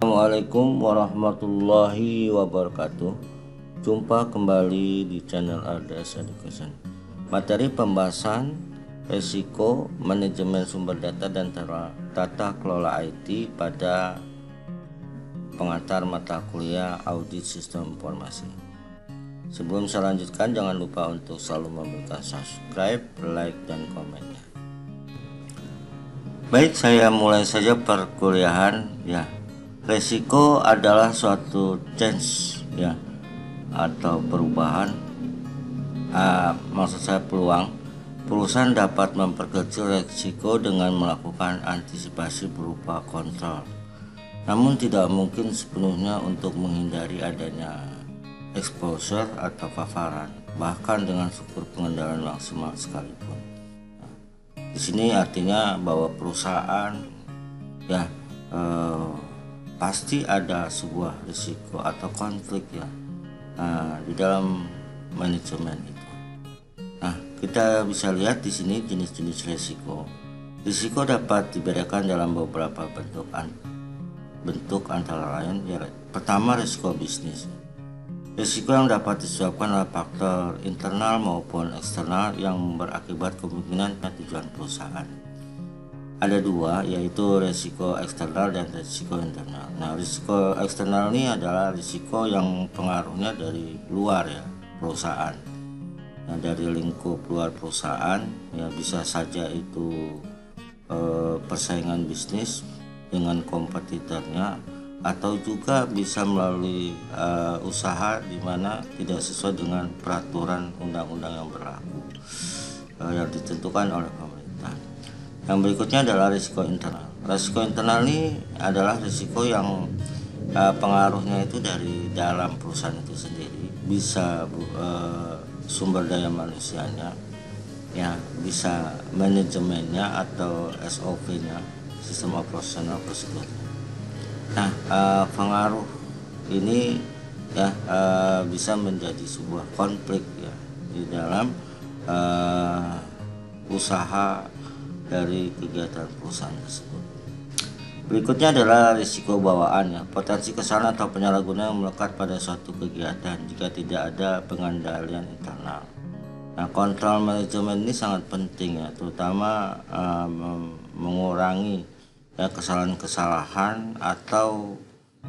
Assalamualaikum warahmatullahi wabarakatuh. Jumpa kembali di channel Ardas Education. Materi pembahasan resiko manajemen sumber data dan tata kelola IT pada pengantar mata kuliah audit sistem informasi. Sebelum saya lanjutkan, jangan lupa untuk selalu memberikan subscribe, like, dan komennya. Baik, saya mulai saja perkuliahan ya. Resiko adalah suatu change ya atau perubahan. Maksud saya peluang. Perusahaan dapat memperkecil resiko dengan melakukan antisipasi berupa kontrol. Namun tidak mungkin sepenuhnya untuk menghindari adanya exposure atau paparan, bahkan dengan struktur pengendalian maksimal sekalipun. Di sini artinya bahwa perusahaan ya pasti ada sebuah risiko atau konflik ya di dalam manajemen itu. Nah, kita bisa lihat di sini jenis-jenis risiko. Risiko dapat dibedakan dalam beberapa bentuk antara lain ya. Pertama, risiko bisnis. Risiko yang dapat disebabkan oleh faktor internal maupun eksternal yang berakibat kemungkinan tujuan perusahaan. Ada dua, yaitu risiko eksternal dan risiko internal. Nah, risiko eksternal ini adalah risiko yang pengaruhnya dari luar ya, perusahaan. Nah, dari lingkup luar perusahaan ya, bisa saja itu persaingan bisnis dengan kompetitornya, atau juga bisa melalui usaha di mana tidak sesuai dengan peraturan undang-undang yang berlaku yang ditentukan oleh pemerintah. Yang berikutnya adalah risiko internal. Risiko internal ini adalah risiko yang pengaruhnya itu dari dalam perusahaan itu sendiri, bisa sumber daya manusianya, ya, bisa manajemennya atau SOP-nya, sistem operasional prosedurnya. Nah, pengaruh ini ya bisa menjadi sebuah konflik ya di dalam usaha dari kegiatan perusahaan tersebut. Berikutnya adalah risiko bawaan ya, potensi kesalahan atau penyalahgunaan yang melekat pada suatu kegiatan jika tidak ada pengendalian internal. Nah, kontrol manajemen ini sangat penting ya, terutama mengurangi ya kesalahan-kesalahan atau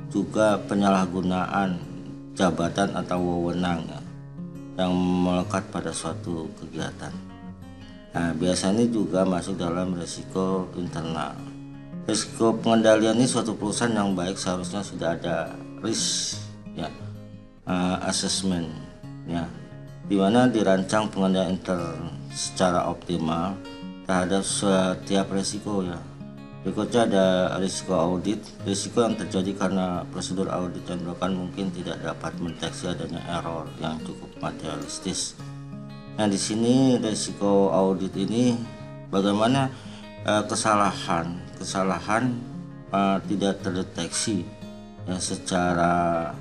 juga penyalahgunaan jabatan atau wewenang ya, yang melekat pada suatu kegiatan. Nah, biasanya juga masuk dalam risiko internal. Risiko pengendalian ini suatu perusahaan yang baik seharusnya sudah ada risk ya, assessment ya, di mana dirancang pengendalian secara optimal terhadap setiap risiko ya. Berikutnya ada risiko audit. Risiko yang terjadi karena prosedur audit yang dilakukan mungkin tidak dapat mendeteksi adanya error yang cukup materialistis. Nah, di sini risiko audit ini bagaimana kesalahan tidak terdeteksi ya secara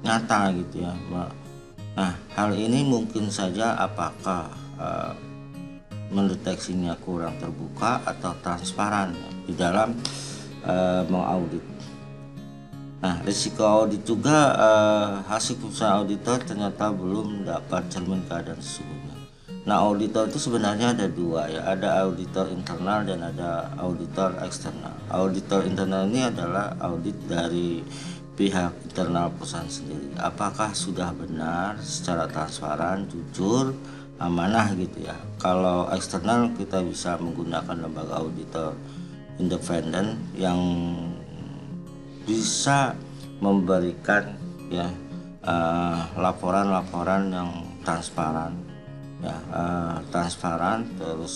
nyata gitu ya. Nah, hal ini mungkin saja apakah mendeteksinya kurang terbuka atau transparan di dalam mengaudit. Nah, risiko audit juga hasil perusahaan auditor ternyata belum dapat cermin keadaan sesungguhnya. Nah, auditor itu sebenarnya ada dua ya, ada auditor internal dan ada auditor eksternal. Auditor internal ini adalah audit dari pihak internal perusahaan sendiri. Apakah sudah benar, secara transparan, jujur, amanah gitu ya. Kalau eksternal kita bisa menggunakan lembaga auditor independen yang bisa memberikan ya laporan-laporan yang transparan ya, transparan terus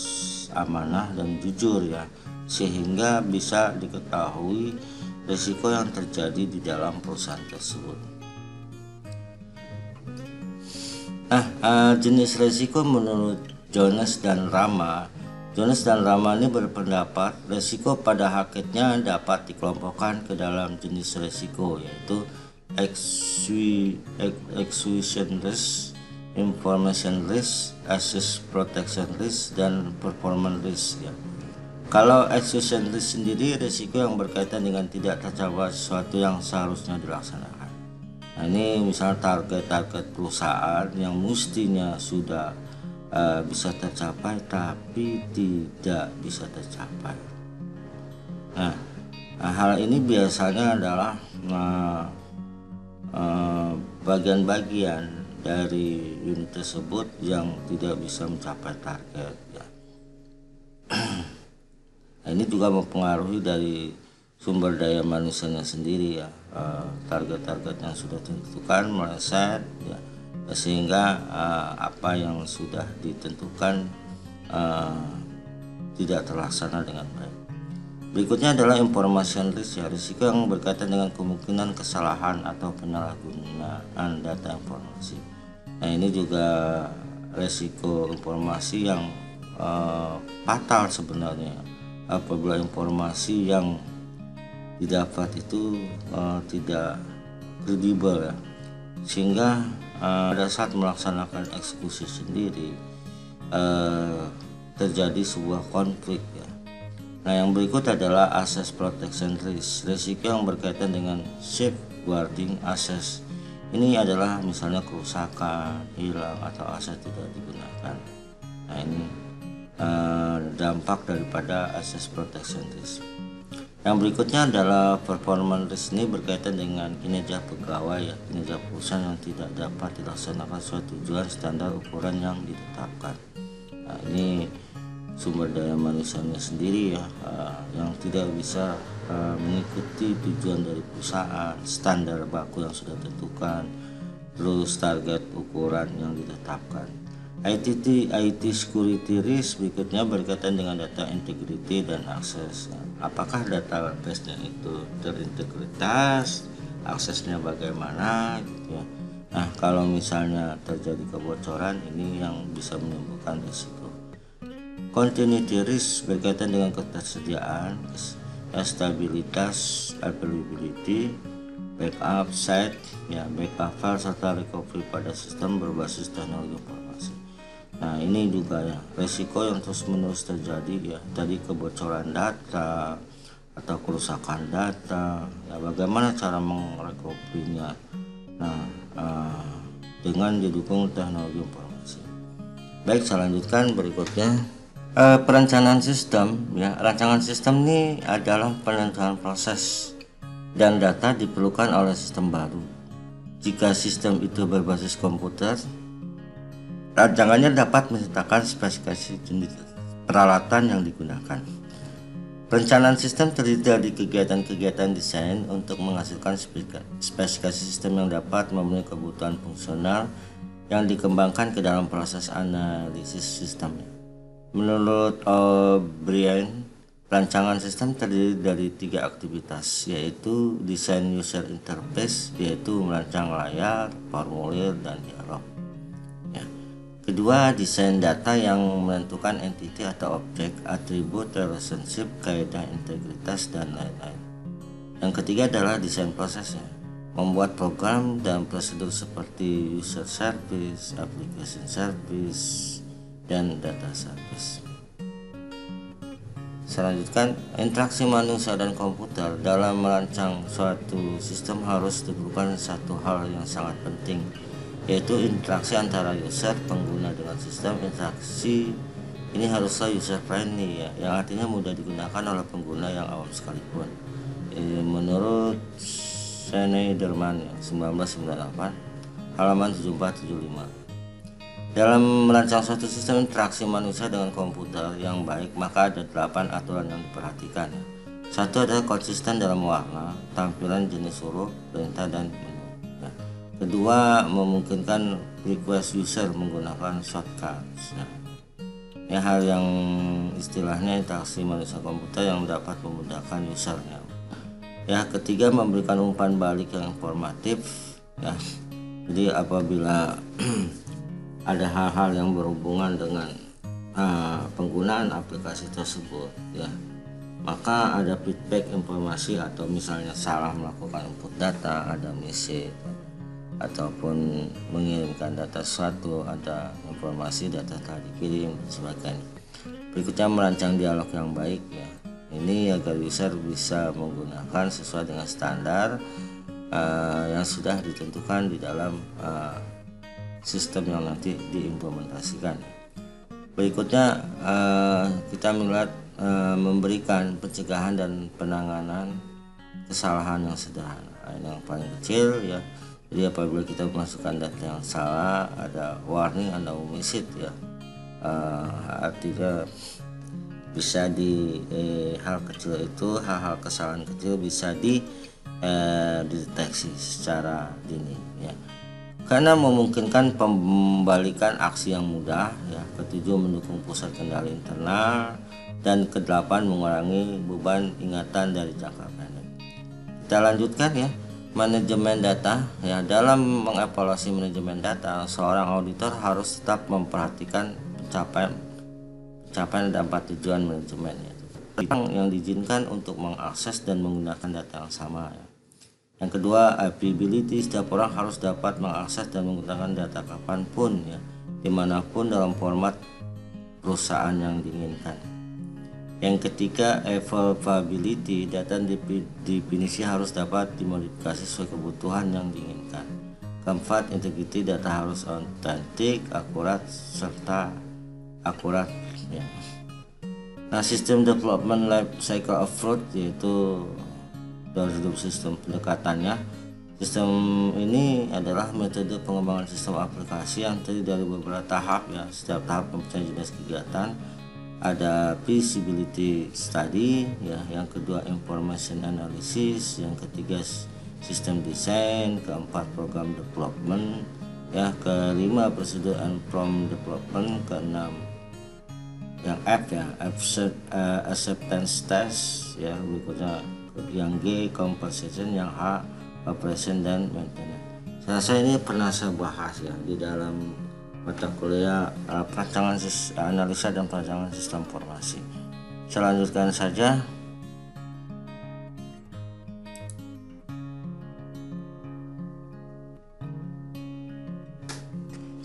amanah dan jujur ya, sehingga bisa diketahui risiko yang terjadi di dalam perusahaan tersebut. Nah, jenis risiko menurut Jones dan Rama ini berpendapat risiko pada hakikatnya dapat dikelompokkan ke dalam jenis risiko, yaitu execution risk, information risk, asset protection risk, dan performance risk ya. Kalau execution risk sendiri risiko yang berkaitan dengan tidak tercapai sesuatu yang seharusnya dilaksanakan. Nah, ini misalnya target-target perusahaan yang mestinya sudah bisa tercapai tapi tidak bisa tercapai. Nah, hal ini biasanya adalah bagian-bagian dari unit tersebut yang tidak bisa mencapai target ya. Nah, ini juga mempengaruhi dari sumber daya manusianya sendiri ya, target-target yang sudah ditentukan meleset ya, sehingga apa yang sudah ditentukan tidak terlaksana dengan baik. Berikutnya adalah information risk ya, risiko yang berkaitan dengan kemungkinan kesalahan atau penyalahgunaan data informasi. Nah, ini juga risiko informasi yang fatal sebenarnya apabila informasi yang didapat itu tidak kredibel ya, sehingga pada saat melaksanakan eksekusi sendiri terjadi sebuah konflik ya. Nah, yang berikut adalah access protection risk, risiko yang berkaitan dengan safeguarding access. Ini adalah misalnya kerusakan, hilang, atau aset tidak digunakan. Nah, ini dampak daripada access protection risk. Yang berikutnya adalah performance risk, ini berkaitan dengan kinerja pegawai ya, kinerja perusahaan yang tidak dapat dilaksanakan sesuai tujuan standar ukuran yang ditetapkan. Nah, ini sumber daya manusianya sendiri ya, yang tidak bisa mengikuti tujuan dari perusahaan, standar baku yang sudah ditentukan, terus target ukuran yang ditetapkan. IT security risk berikutnya berkaitan dengan data integrity dan akses. Apakah database-nya itu terintegritas, aksesnya bagaimana gitu ya. Nah, kalau misalnya terjadi kebocoran, ini yang bisa menimbulkan risiko. Continuity risk berkaitan dengan ketersediaan, stabilitas, availability, backup site ya, backup file serta recovery pada sistem berbasis teknologi informasi. Nah, ini juga ya resiko yang terus-menerus terjadi ya, tadi kebocoran data atau kerusakan data ya, bagaimana cara merecovery-nya. Nah, dengan didukung teknologi informasi. Baik, saya lanjutkan berikutnya. Perencanaan sistem ya, rancangan sistem ini adalah penentuan proses dan data diperlukan oleh sistem baru. Jika sistem itu berbasis komputer, rancangannya dapat menceritakan spesifikasi jenis peralatan yang digunakan. Perencanaan sistem terdiri dari kegiatan-kegiatan desain untuk menghasilkan spesifikasi sistem yang dapat memenuhi kebutuhan fungsional yang dikembangkan ke dalam proses analisis sistemnya. Menurut O'Brien, rancangan sistem terdiri dari 3 aktivitas, yaitu desain user interface, yaitu merancang layar, formulir, dan dialog. Ya. Kedua, desain data yang menentukan entity atau objek, atribut, relationship, kaidah integritas, dan lain-lain. Yang ketiga adalah desain prosesnya, membuat program dan prosedur seperti user service, application service, dan data service. Selanjutnya, interaksi manusia dan komputer dalam merancang suatu sistem harus dilakukan satu hal yang sangat penting, yaitu interaksi antara user pengguna dengan sistem. Interaksi ini haruslah user friendly ya, yang artinya mudah digunakan oleh pengguna yang awam sekalipun. Menurut Schneiderman 1998 halaman 7475. Dalam merancang suatu sistem interaksi manusia dengan komputer yang baik, maka ada 8 aturan yang diperhatikan. 1 adalah konsisten dalam warna, tampilan, jenis huruf, perintah, dan menu. Kedua, memungkinkan request user menggunakan shortcuts. Ya, hal yang istilahnya interaksi manusia komputer yang dapat memudahkan usernya. Ya, ketiga, memberikan umpan balik yang informatif. Ya, jadi apabila ada hal-hal yang berhubungan dengan penggunaan aplikasi tersebut ya, maka ada feedback informasi, atau misalnya salah melakukan input data, ada message ataupun mengirimkan data sesuatu, ada informasi data telah dikirim dan sebagainya. Berikutnya merancang dialog yang baik ya. Ini agar user bisa menggunakan sesuai dengan standar yang sudah ditentukan di dalam sistem yang nanti diimplementasikan. Berikutnya kita melihat memberikan pencegahan dan penanganan kesalahan yang sederhana. Yang paling kecil ya. Jadi apabila kita memasukkan data yang salah, ada warning, ada message ya. Artinya bisa di hal kecil itu, hal-hal kesalahan kecil bisa dideteksi secara dini ya, karena memungkinkan pembalikan aksi yang mudah ya. Ketujuh, mendukung pusat kendali internal, dan kedelapan, mengurangi beban ingatan dari jangka pendek. Kita lanjutkan ya, manajemen data ya. Dalam mengevaluasi manajemen data, seorang auditor harus tetap memperhatikan pencapaian dan tujuan manajemen ya. Yang diizinkan untuk mengakses dan menggunakan data yang sama ya. Yang kedua, availability. Setiap orang harus dapat mengakses dan menggunakan data kapanpun ya, dimanapun dalam format perusahaan yang diinginkan. Yang ketiga, availability. Data definisi harus dapat dimodifikasi sesuai kebutuhan yang diinginkan. Keempat, integrity. Data harus otentik, akurat, serta akurat ya. Nah, sistem development life cycle approach yaitu dari sistem pendekatannya. Sistem ini adalah metode pengembangan sistem aplikasi yang terdiri dari beberapa tahap ya. Setiap tahap mempunyai jenis kegiatan. Ada feasibility study ya, yang kedua information analysis, yang ketiga sistem design, keempat program development ya, kelima procedure and from development, keenam yang F ya, acceptance test ya, berikutnya yang G compensation, yang H operation dan maintenance. Saya rasa ini pernah saya bahas ya di dalam mata kuliah perancangan analisa dan perancangan sistem informasi. Saya lanjutkan saja.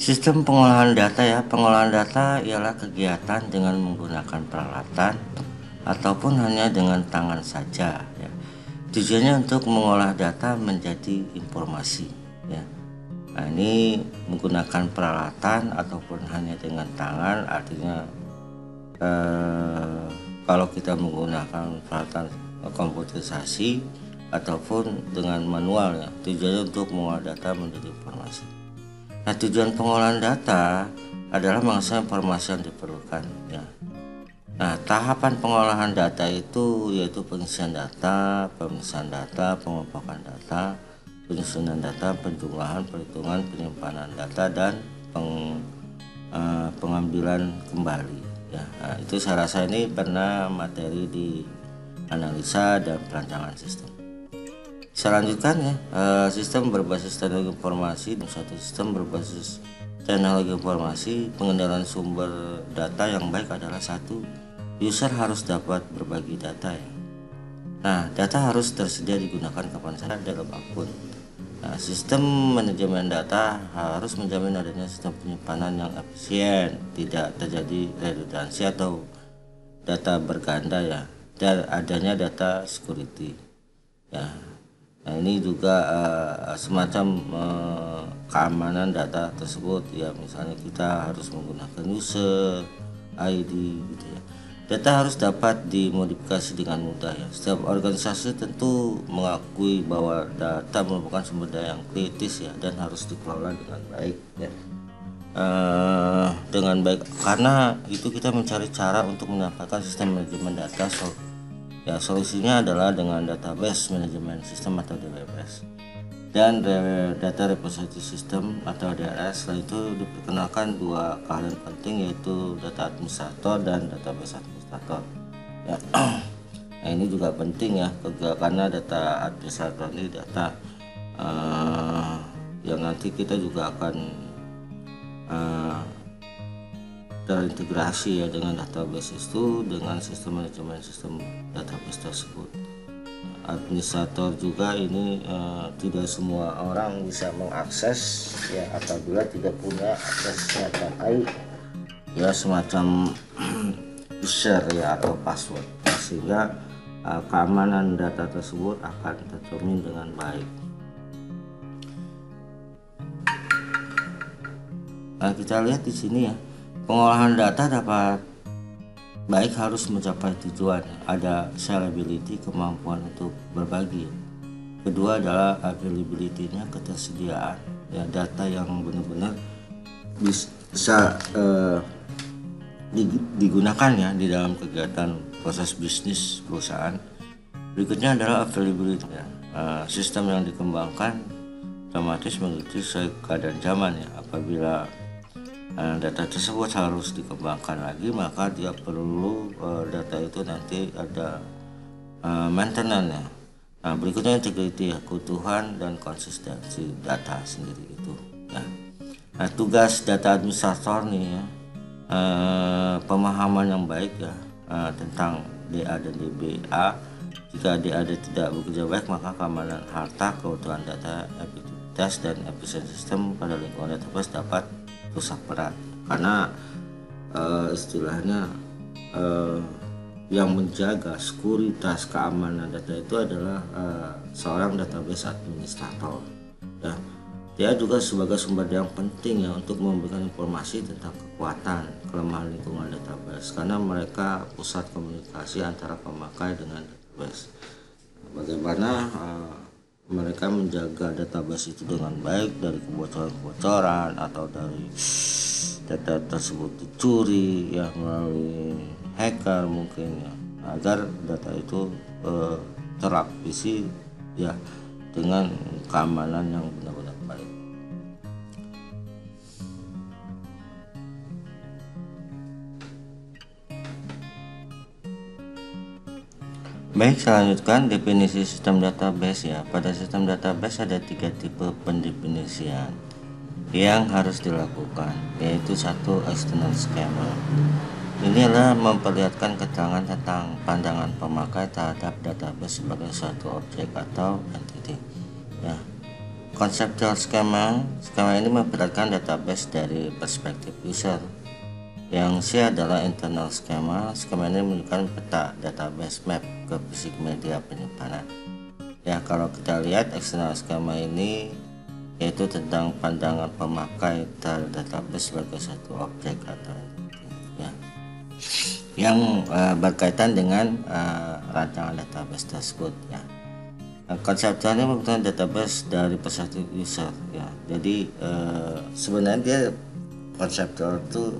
Sistem pengolahan data ya. Pengolahan data ialah kegiatan dengan menggunakan peralatan ataupun hanya dengan tangan saja ya. Tujuannya untuk mengolah data menjadi informasi ya. Nah, ini menggunakan peralatan ataupun hanya dengan tangan, artinya kalau kita menggunakan peralatan komputerisasi ataupun dengan manual ya, tujuannya untuk mengolah data menjadi informasi. Nah, tujuan pengolahan data adalah mengakses informasi yang diperlukan ya. Nah, tahapan pengolahan data itu yaitu pengisian data, pemeriksaan data, pengelompokan data, penyusunan data, penjumlahan, perhitungan, penyimpanan data, dan pengambilan kembali ya. Nah, itu saya rasa ini pernah materi di analisa dan perancangan sistem. Saya lanjutkan ya, sistem berbasis teknologi informasi. Satu sistem berbasis teknologi informasi, pengendalian sumber data yang baik adalah satu, user harus dapat berbagi data ya. Nah, data harus tersedia digunakan kapan saja dalam akun. Nah, sistem manajemen data harus menjamin adanya sistem penyimpanan yang efisien, tidak terjadi redundansi atau data berganda ya, dan adanya data security ya. Nah, ini juga semacam keamanan data tersebut ya. Misalnya kita harus menggunakan user ID gitu ya. Data harus dapat dimodifikasi dengan mudah ya. Setiap organisasi tentu mengakui bahwa data merupakan sumber daya yang kritis ya, dan harus dikelola dengan baik ya. Dengan baik, karena itu kita mencari cara untuk menyampaikan sistem manajemen data. Ya, solusinya adalah dengan database manajemen sistem atau DBMS dan data repository system atau DRS. Setelah itu diperkenalkan dua keahlian penting, yaitu data administrator dan database administrator ya. Nah, ini juga penting ya, karena data administrator ini data yang nanti kita juga akan terintegrasi ya dengan database itu, dengan sistem manajemen sistem database tersebut. Administrator juga ini tidak semua orang bisa mengakses ya, apabila tidak punya akses data baik ya, semacam user ya atau password, sehingga keamanan data tersebut akan tercermin dengan baik. Nah, kita lihat di sini ya, pengolahan data dapat baik harus mencapai tujuan. Ada scalability, kemampuan untuk berbagi. Kedua adalah availability-nya, ketersediaan ya, data yang benar-benar bisa digunakan ya di dalam kegiatan proses bisnis perusahaan. Berikutnya adalah availability ya. Sistem yang dikembangkan otomatis mengikuti sesuai keadaan zaman ya. Apabila data tersebut harus dikembangkan lagi, maka dia perlu data itu nanti ada maintenance ya. Nah, berikutnya integrity ya, keutuhan dan konsistensi data sendiri itu ya. Nah, tugas data administrator nih ya, pemahaman yang baik ya tentang DA dan DBA. Jika DA tidak bekerja baik, maka keamanan harta, keutuhan data, efektivitas dan efisiensi sistem pada lingkungan database dapat rusak berat, karena istilahnya yang menjaga sekuritas keamanan data itu adalah seorang database administrator ya. Dia juga sebagai sumber yang penting ya untuk memberikan informasi tentang kekuatan, kelemahan lingkungan database, karena mereka pusat komunikasi antara pemakai dengan database. Bagaimana mereka menjaga database itu dengan baik dari kebocoran-kebocoran atau dari data tersebut dicuri ya melalui hacker mungkin ya, agar data itu terlapisi ya dengan keamanan yang benar-benar baik. Baik, saya lanjutkan definisi sistem database ya. Pada sistem database ada 3 tipe pendefinisian yang harus dilakukan, yaitu satu, external schema. Ini adalah memperlihatkan keterangan tentang pandangan pemakai terhadap database sebagai suatu objek atau entity ya. Conceptual schema ini memperlihatkan database dari perspektif user. Yang C adalah internal schema ini menunjukkan peta database map ke fisik media penyimpanan ya. Kalau kita lihat external schema ini yaitu tentang pandangan pemakai terhadap database sebagai satu objek atau ya, yang berkaitan dengan rancangan database tersebut ya. Konseptualnya menggunakan database dari perspektif user ya. Jadi sebenarnya dia konseptual itu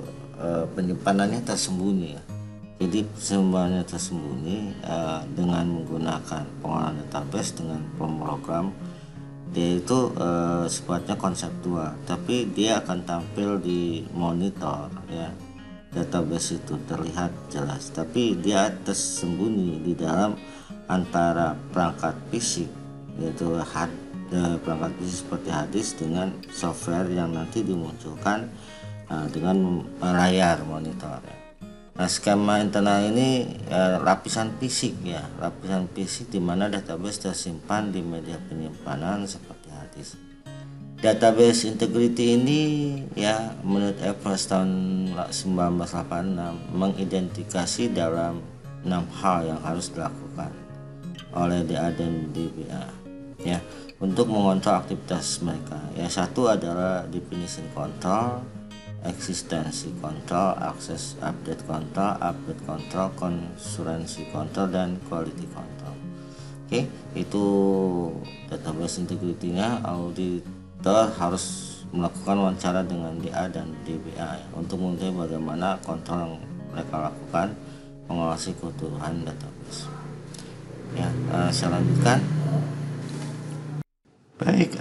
penyimpanannya tersembunyi ya. Jadi semuanya tersembunyi dengan menggunakan pengolahan database dengan pemrogram. Dia itu sifatnya konseptual, tapi dia akan tampil di monitor ya. Database itu terlihat jelas, tapi dia tersembunyi di dalam antara perangkat fisik, yaitu perangkat fisik seperti hard disk dengan software yang nanti dimunculkan dengan layar monitor ya. Nah, skema internal ini lapisan fisik ya, lapisan fisik di mana database tersimpan di media penyimpanan seperti hard disk. Database integrity ini ya menurut Evans tahun 1986 mengidentifikasi dalam 6 hal yang harus dilakukan oleh DA dan DBA ya untuk mengontrol aktivitas mereka ya. Satu adalah definition control, eksistensi kontrol, akses update kontrol, konsistensi kontrol, dan quality control. Oke, itu database integrity-nya. Auditor harus melakukan wawancara dengan DA dan DBA ya, untuk mengetahui bagaimana kontrol yang mereka lakukan mengawasi keutuhan database. Ya, saya lanjutkan. Baik,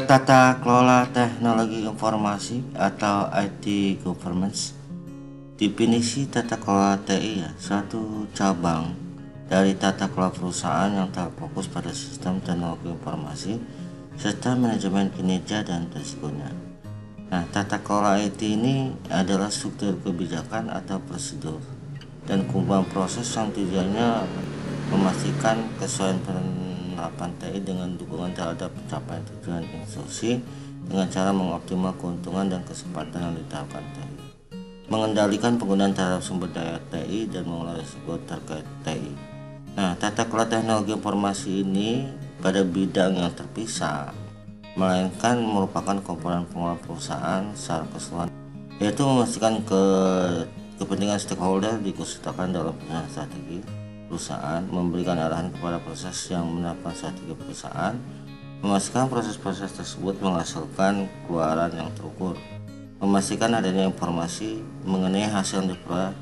tata kelola teknologi informasi atau IT governance. Definisi tata kelola TI ya, suatu cabang dari tata kelola perusahaan yang terfokus pada sistem teknologi informasi serta manajemen kinerja dan risikonya. Nah, tata kelola IT ini adalah struktur kebijakan atau prosedur dan kumpulan proses yang tujuannya memastikan kesesuaian penerapan TI dengan dukungan terhadap pencapaian tujuan institusi dengan cara mengoptimal keuntungan dan kesempatan yang ditawarkan TI. mengendalikan penggunaan terhadap sumber daya TI dan mengelola risiko terkait TI. Nah, tata kelola teknologi informasi ini pada bidang yang terpisah, melainkan merupakan komponen pengelola perusahaan secara keseluruhan, yaitu memastikan kepentingan stakeholder diikutsertakan dalam penyusunan strategi perusahaan, memberikan arahan kepada proses yang menerapkan strategi perusahaan, memastikan proses-proses tersebut menghasilkan keluaran yang terukur, memastikan adanya informasi mengenai hasil yang diperoleh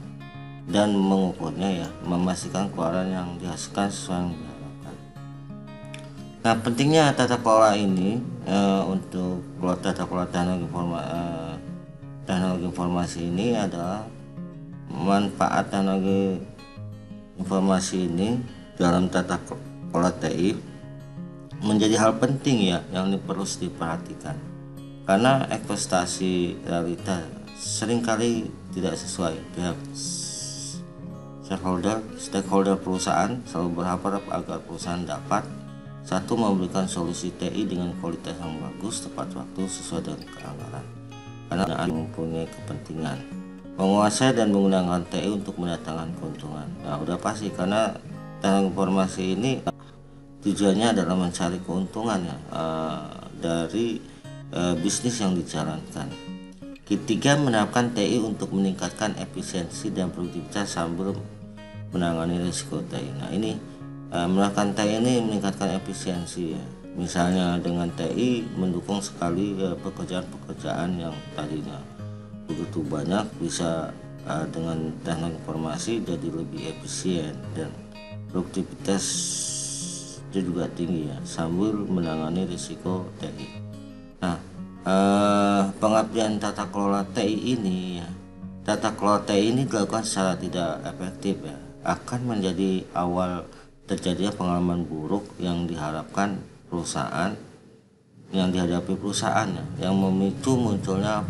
dan mengukurnya, memastikan keluaran yang dihasilkan sesuai yang diharapkan. Nah, pentingnya tata kelola ini untuk tata kelola teknologi informasi ini adalah manfaat teknologi informasi ini dalam tata kelola TI menjadi hal penting yang perlu diperhatikan, karena ekspektasi realita seringkali tidak sesuai. Pihak stakeholder perusahaan selalu berharap agar perusahaan dapat satu memberikan solusi TI dengan kualitas yang bagus, tepat waktu, sesuai dengan keanggaran, karena mempunyai kepentingan menguasai dan menggunakan TI untuk mendatangkan keuntungan. Nah, udah pasti, karena teknologi informasi ini tujuannya adalah mencari keuntungan dari bisnis yang dijalankan. Ketiga, menerapkan TI untuk meningkatkan efisiensi dan produktivitas sambil menangani risiko TI. Nah, ini menerapkan TI ini meningkatkan efisiensi, misalnya dengan TI mendukung sekali pekerjaan-pekerjaan yang tadinya begitu banyak bisa dengan teknologi informasi jadi lebih efisien dan produktivitas itu juga tinggi sambil menangani risiko TI. Nah, pengabdian tata kelola TI ini dilakukan secara tidak efektif akan menjadi awal terjadinya pengalaman buruk yang dihadapi perusahaan yang memicu munculnya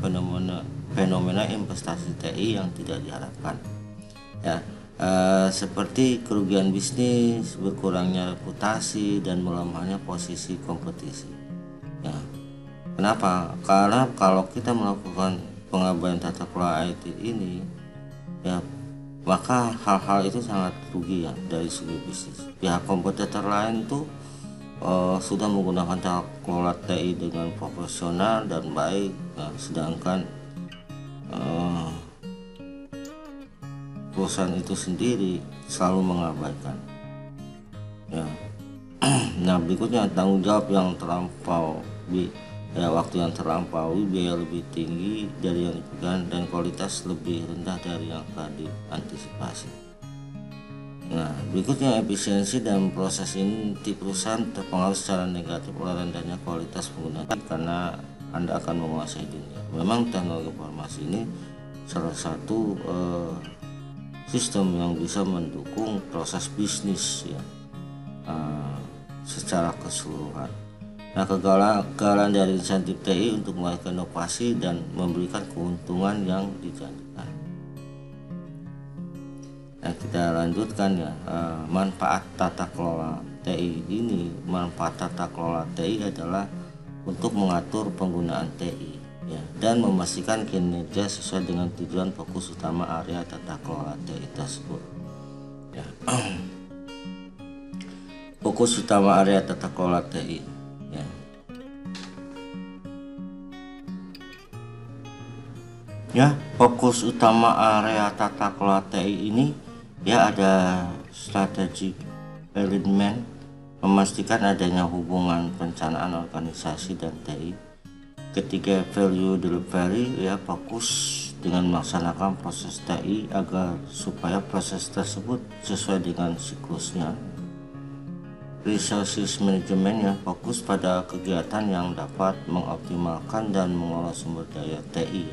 fenomena investasi TI yang tidak diharapkan, seperti kerugian bisnis, berkurangnya reputasi, dan melemahnya posisi kompetisi. Kenapa? Karena kalau kita melakukan pengabdian tata kelola IT ini, maka hal-hal itu sangat rugi dari segi bisnis. Pihak kompetitor lain tuh sudah menggunakan tata kelola TI dengan profesional dan baik, sedangkan perusahaan itu sendiri selalu mengabaikan. Nah, berikutnya tanggung jawab yang terlampaui, waktu yang terlampaui, biaya lebih tinggi dari yang diberikan, dan kualitas lebih rendah dari yang telah diantisipasi. Nah, berikutnya efisiensi dan proses inti perusahaan terpengaruh secara negatif oleh rendahnya kualitas penggunaan karena Anda akan menguasai dunia. Memang teknologi informasi ini salah satu sistem yang bisa mendukung proses bisnis secara keseluruhan. Nah, kegagalan dari insentif TI untuk melakukan inovasi dan memberikan keuntungan yang dijanjikan. Nah, kita lanjutkan manfaat tata kelola TI ini. Manfaat tata kelola TI adalah untuk mengatur penggunaan TI dan memastikan kinerja sesuai dengan tujuan fokus utama area tata kelola TI tersebut. Fokus utama area tata kelola TI. Fokus utama area tata kelola TI ini ada strategic alignment, memastikan adanya hubungan perencanaan organisasi dan TI. Ketiga, value delivery, fokus dengan melaksanakan proses TI agar supaya proses tersebut sesuai dengan siklusnya. Resources management, fokus pada kegiatan yang dapat mengoptimalkan dan mengelola sumber daya TI.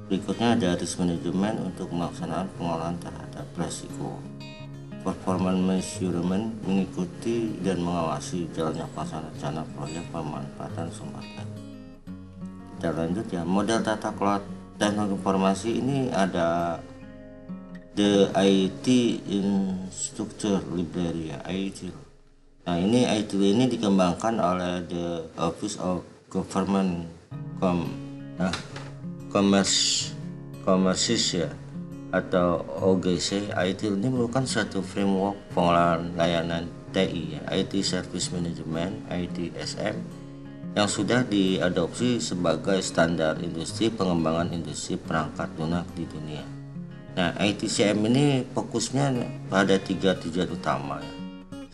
Berikutnya ada risk management untuk melaksanakan pengolahan terhadap risiko. Performance measurement, mengikuti dan mengawasi jalannya pelaksanaan rencana proyek pemanfaatan sumber daya. Kita lanjut model tata kelola teknologi informasi ini ada the IT Infrastructure Library, IT. Nah, ini IT ini dikembangkan oleh the Office of Government Commerce ya atau OGC. IT ini merupakan suatu framework pengelolaan layanan TI ya, IT Service Management (ITSM) yang sudah diadopsi sebagai standar industri pengembangan industri perangkat lunak di dunia. Nah, ITCM ini fokusnya pada 3 tujuan utama ya.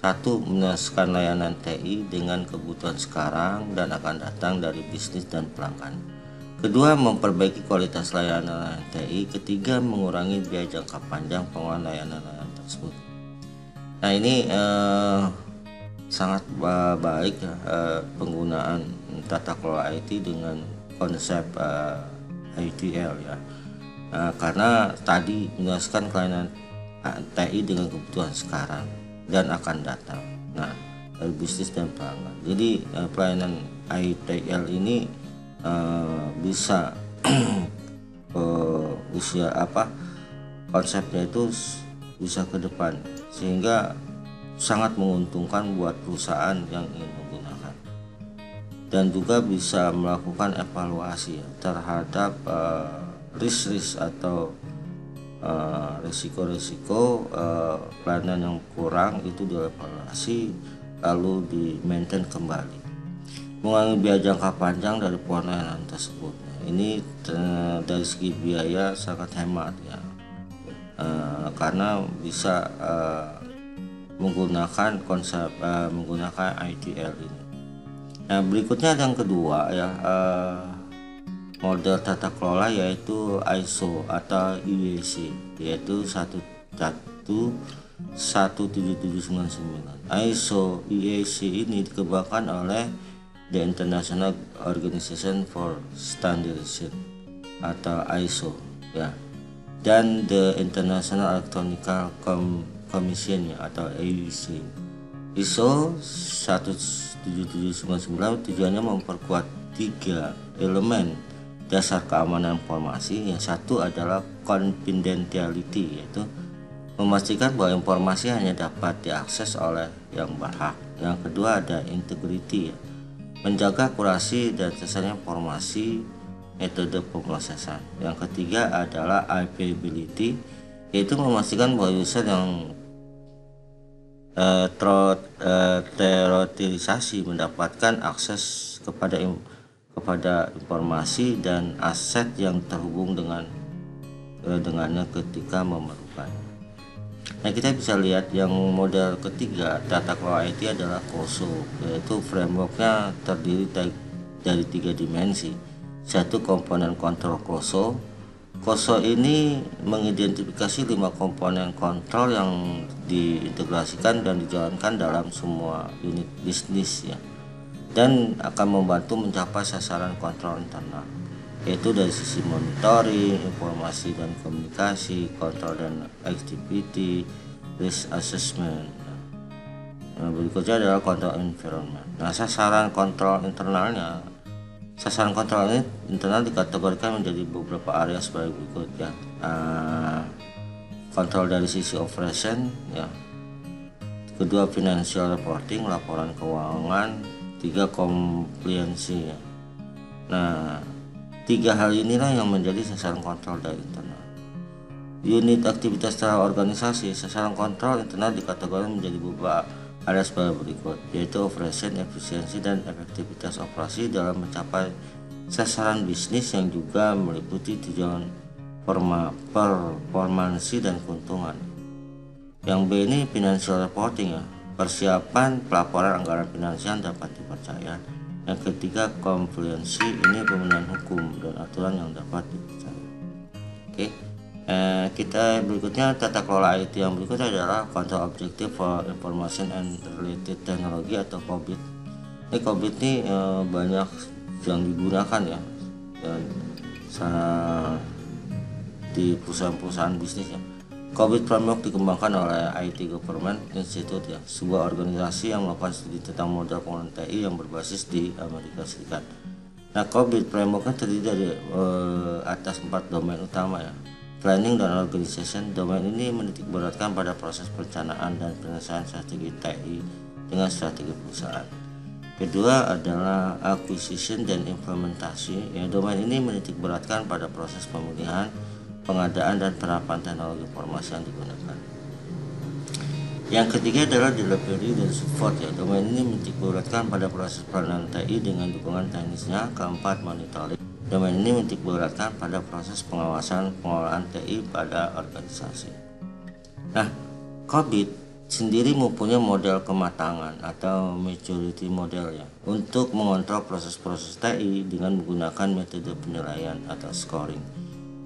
1. Menyelesaikan layanan TI dengan kebutuhan sekarang dan akan datang dari bisnis dan pelanggan. Kedua, memperbaiki kualitas layanan TI. Ketiga, mengurangi biaya jangka panjang pengelolaan layanan tersebut. Nah, ini sangat baik ya, penggunaan tata kelola IT dengan konsep ITL ya. Karena tadi menjelaskan layanan TI dengan kebutuhan sekarang dan akan datang. Nah, dari bisnis dan pelanggan. Jadi pelayanan ITL ini bisa konsepnya itu bisa ke depan sehingga sangat menguntungkan buat perusahaan yang ingin menggunakan, dan juga bisa melakukan evaluasi ya, terhadap risk atau risiko-risiko pelayanan yang kurang itu dievaluasi lalu di maintain kembali, mengurangi biaya jangka panjang dari pelayanan tersebut. Ini dari segi biaya sangat hemat ya, karena bisa menggunakan konsep menggunakan ITL ini. Nah, berikutnya yang kedua ya, model tata kelola yaitu ISO atau UAC, yaitu 17799. ISO UAC ini dikembangkan oleh The International Organization for Standardization atau ISO ya, dan The International Electronic Commission atau AEC. ISO 17799 tujuannya memperkuat 3 elemen dasar keamanan informasi. Yang satu adalah confidentiality, yaitu memastikan bahwa informasi hanya dapat diakses oleh yang berhak. Yang kedua ada integrity ya, menjaga akurasi dan selesainya informasi metode pemrosesan. Yang ketiga adalah availability, yaitu memastikan bahwa user yang terorisasi mendapatkan akses kepada informasi dan aset yang terhubung dengannya ketika memerlukannya. Nah, kita bisa lihat yang model ketiga tata kelola IT adalah COSO, yaitu frameworknya terdiri dari 3 dimensi. Satu, komponen kontrol COSO. COSO ini mengidentifikasi 5 komponen kontrol yang diintegrasikan dan dijalankan dalam semua unit bisnis ya, dan akan membantu mencapai sasaran kontrol internal, yaitu dari sisi monitoring, informasi dan komunikasi, kontrol dan activity, risk assessment. Nah, berikutnya adalah kontrol environment. Nah, sasaran kontrol internal ini dikategorikan menjadi beberapa area sebagai berikut ya. Kontrol dari sisi operation ya. Kedua, financial reporting, laporan keuangan. 3, compliance ya. Nah, 3 hal inilah yang menjadi sasaran kontrol dari internal. Unit aktivitas secara organisasi, sasaran kontrol internal dikategorikan menjadi beberapa area sebagai berikut, yaitu operation, efisiensi dan efektivitas operasi dalam mencapai sasaran bisnis yang juga meliputi tujuan performansi dan keuntungan. Yang B ini financial reporting ya, persiapan pelaporan anggaran finansial dapat dipercaya. Yang ketiga, compliance, ini pemenuhan hukum dan aturan yang dapat dipercaya. Oke. Kita berikutnya tata kelola IT yang berikutnya adalah Control Objective for Information and Related Technology atau COBIT. Ini COBIT ini banyak yang digunakan ya, dan di perusahaan-perusahaan bisnis ya. COBIT framework dikembangkan oleh IT Government Institute ya, sebuah organisasi yang melakukan studi tentang modal pengelolaan TI yang berbasis di Amerika Serikat. Nah, COBIT frameworknya terdiri dari atas 4 domain utama ya. Planning dan Organization. Domain ini menitikberatkan pada proses perencanaan dan penyelesaian strategi TI dengan strategi perusahaan. Kedua adalah Acquisition dan Implementasi. Ya, domain ini menitikberatkan pada proses pemilihan, pengadaan dan penerapan teknologi informasi yang digunakan. Yang ketiga adalah delivery dan support ya. Domain ini menitikberatkan pada proses pelayanan TI dengan dukungan teknisnya. Keempat, monitoring. Domain ini menitikberatkan pada proses pengawasan pengelolaan TI pada organisasi. Nah, COBIT sendiri mempunyai model kematangan atau maturity model ya untuk mengontrol proses-proses TI dengan menggunakan metode penilaian atau scoring,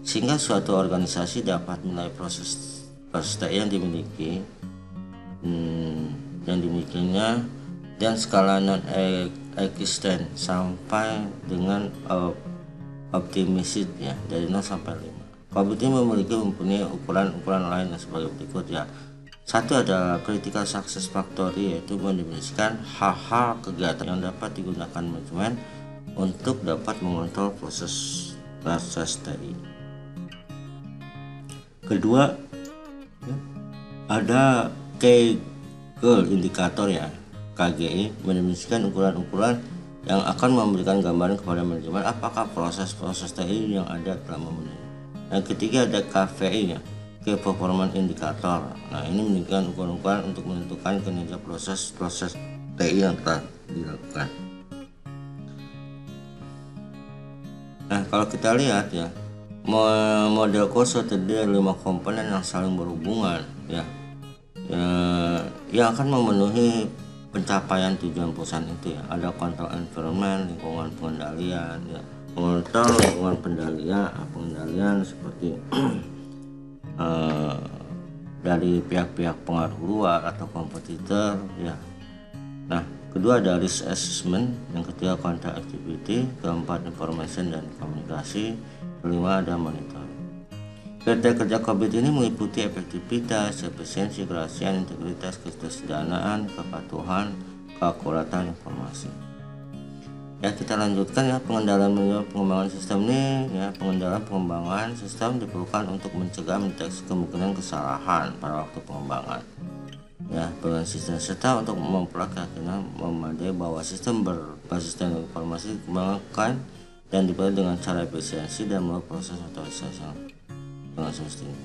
sehingga suatu organisasi dapat menilai proses TI yang dimilikinya dan skala non-existent sampai dengan optimistic ya, dari 0 sampai 5. COBIT ini mempunyai ukuran lain yang sebagai berikut ya. Satu adalah critical success factor, yaitu mendefinisikan hal-hal kegiatan yang dapat digunakan manajemen untuk dapat mengontrol proses TI. Kedua, ada key goal indikator ya, KGI, mendefinisikan ukuran-ukuran yang akan memberikan gambaran kepada manajemen apakah proses-proses TI yang ada telah memenuhi. Yang ketiga ada KPI ya, Key Performance Indicator. Nah, ini menunjukkan ukuran-ukuran untuk menentukan kinerja proses-proses TI yang telah dilakukan. Nah, kalau kita lihat ya, model COSO terdiri dari 5 komponen yang saling berhubungan ya, yang akan memenuhi pencapaian tujuan perusahaan itu ya. Ada control environment, lingkungan pengendalian ya, mengontrol lingkungan pengendalian seperti dari pihak-pihak pengaruh luar atau kompetitor ya. Nah, kedua ada risk assessment, yang ketiga control activity, keempat information dan komunikasi, kelima ada monitoring. Kriteria kerja COBIT ini meliputi efektivitas, efisiensi, kerahasiaan, integritas, ketersediaan, kepatuhan, keakuratan informasi. Ya, kita lanjutkan ya, pengembangan sistem ini ya. Pengembangan sistem diperlukan untuk mencegah mendeteksi kemungkinan kesalahan pada waktu pengembangan ya, pengembangan sistem, serta untuk memperoleh keyakinan memadai bahwa sistem berbasis teknologi informasi dikembangkan dan diperoleh dengan cara efisiensi dan melalui proses otorisasi dengan semestinya.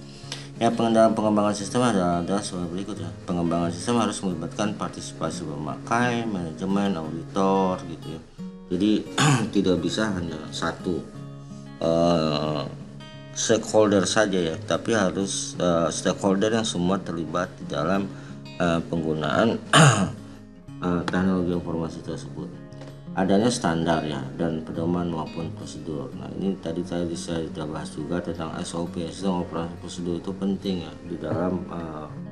Ya, pengembangan sistem ada sebagai berikut ya. Pengembangan sistem harus melibatkan partisipasi pemakai, manajemen, auditor gitu ya. Jadi tidak bisa hanya satu stakeholder saja ya, tapi harus stakeholder yang semua terlibat di dalam penggunaan teknologi informasi tersebut. Adanya standar ya dan pedoman maupun prosedur. Nah, ini tadi saya sudah bahas juga tentang SOP, sistem operasi prosedur itu penting ya di dalam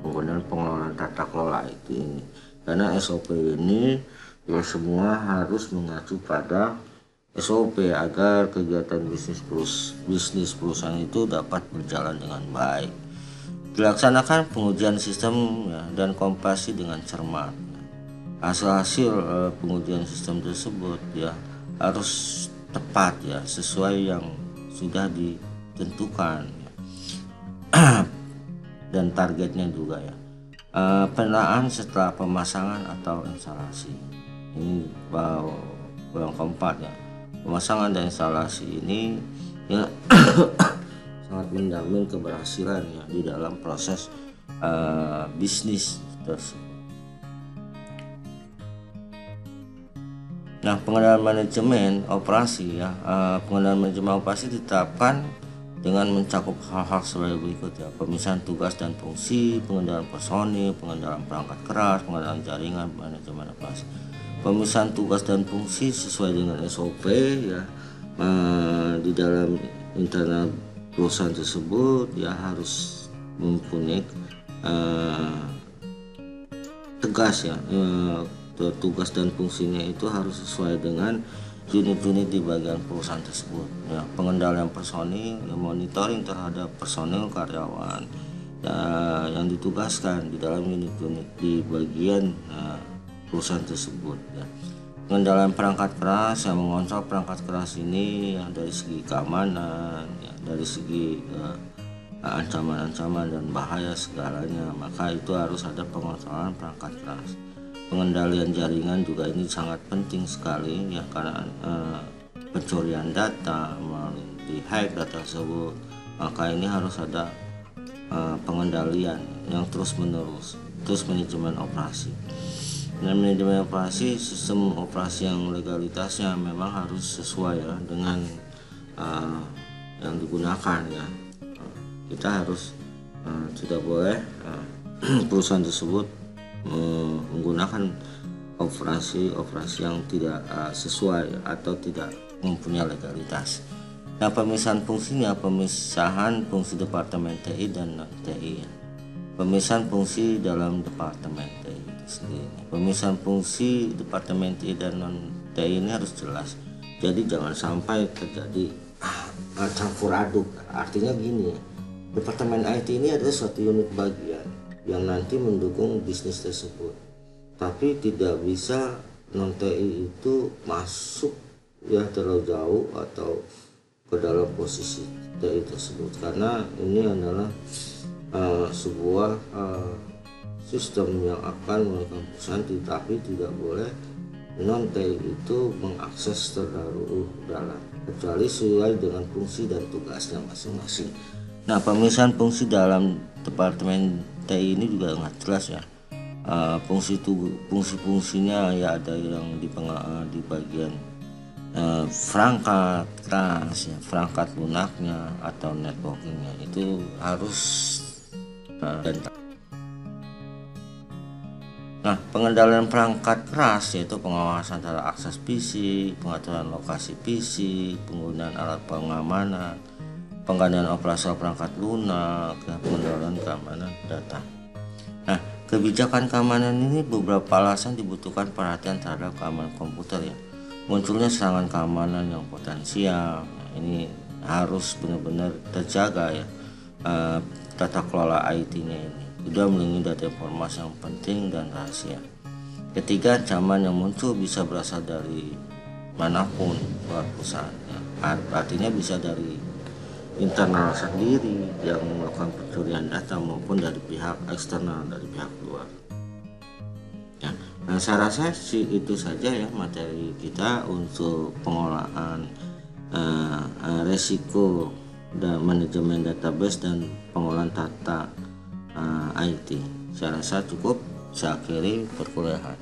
penggunaan pengelolaan tata kelola itu ini. Karena SOP ini ya semua harus mengacu pada SOP agar kegiatan bisnis perusahaan itu dapat berjalan dengan baik. Dilaksanakan pengujian sistem ya, dan komparasi dengan cermat. Hasil pengujian sistem tersebut ya harus tepat ya, sesuai yang sudah ditentukan ya. Dan targetnya juga ya. Penilaian setelah pemasangan atau instalasi, ini yang keempat ya, pemasangan dan instalasi ini ya sangat menjamin keberhasilan ya di dalam proses bisnis tersebut. Nah, pengendalian manajemen operasi ya, pengendalian manajemen operasi ditetapkan dengan mencakup hal-hal sebagai berikut ya: pemisahan tugas dan fungsi, pengendalian personil, pengendalian perangkat keras, pengendalian jaringan, manajemen operasi. Pemisahan tugas dan fungsi sesuai dengan SOP ya, di dalam internal perusahaan tersebut ya harus mempunyai tegas ya, tugas dan fungsinya itu harus sesuai dengan unit-unit di bagian perusahaan tersebut ya. Pengendalian personil ya, monitoring terhadap personil karyawan ya, yang ditugaskan di dalam unit-unit di bagian perusahaan tersebut ya. Pengendalian perangkat keras yang mengontrol perangkat keras ini ya, dari segi keamanan ya, dari segi ancaman-ancaman dan bahaya segalanya, maka itu harus ada pengontrolan perangkat keras. Pengendalian jaringan juga ini sangat penting sekali ya, karena pencurian data, di hack data tersebut maka ini harus ada pengendalian yang terus menerus, terus manajemen operasi. Dan manajemen operasi, sistem operasi yang legalitasnya memang harus sesuai ya dengan yang digunakan ya. Kita harus tidak boleh perusahaan tersebut menggunakan operasi yang tidak sesuai atau tidak mempunyai legalitas. Nah, pemisahan fungsinya, pemisahan fungsi Departemen TI dan non TI. Pemisahan fungsi dalam Departemen TI itu sendiri. Pemisahan fungsi Departemen TI dan non TI ini harus jelas. Jadi jangan sampai terjadi campur aduk. Artinya gini ya, Departemen IT ini adalah suatu unit bagian yang nanti mendukung bisnis tersebut. Tapi tidak bisa non TI itu masuk ya terlalu jauh atau ke dalam posisi TI tersebut, karena ini adalah sebuah sistem yang akan melakukan perusahaan, tapi tidak boleh non TI itu mengakses terlalu dalam, kecuali sesuai dengan fungsi dan tugasnya masing-masing. Nah, pemisahan fungsi dalam Departemen TI ini juga sangat jelas ya. Fungsinya ya ada yang di bagian perangkat keras ya, perangkat lunaknya atau networkingnya itu harus Nah, pengendalian perangkat keras yaitu pengawasan terhadap akses PC, pengaturan lokasi PC, penggunaan alat pengamanan, penggandaan operasional perangkat lunak, pengendalian keamanan data. Nah, kebijakan keamanan ini beberapa alasan dibutuhkan perhatian terhadap keamanan komputer ya. Munculnya serangan keamanan yang potensial, ini harus benar-benar terjaga ya, tata kelola IT-nya ini. Kedua, melindungi data informasi yang penting dan rahasia. Ketiga, ancaman yang muncul bisa berasal dari manapun luar perusahaan ya. Artinya bisa dari internal sendiri yang melakukan pencurian data maupun dari pihak eksternal, dari pihak luar. Ya, nah saya rasa sih itu saja ya materi kita untuk pengolahan resiko dan manajemen database dan pengolahan data IT. Saya rasa cukup, saya akhiri perkuliahan.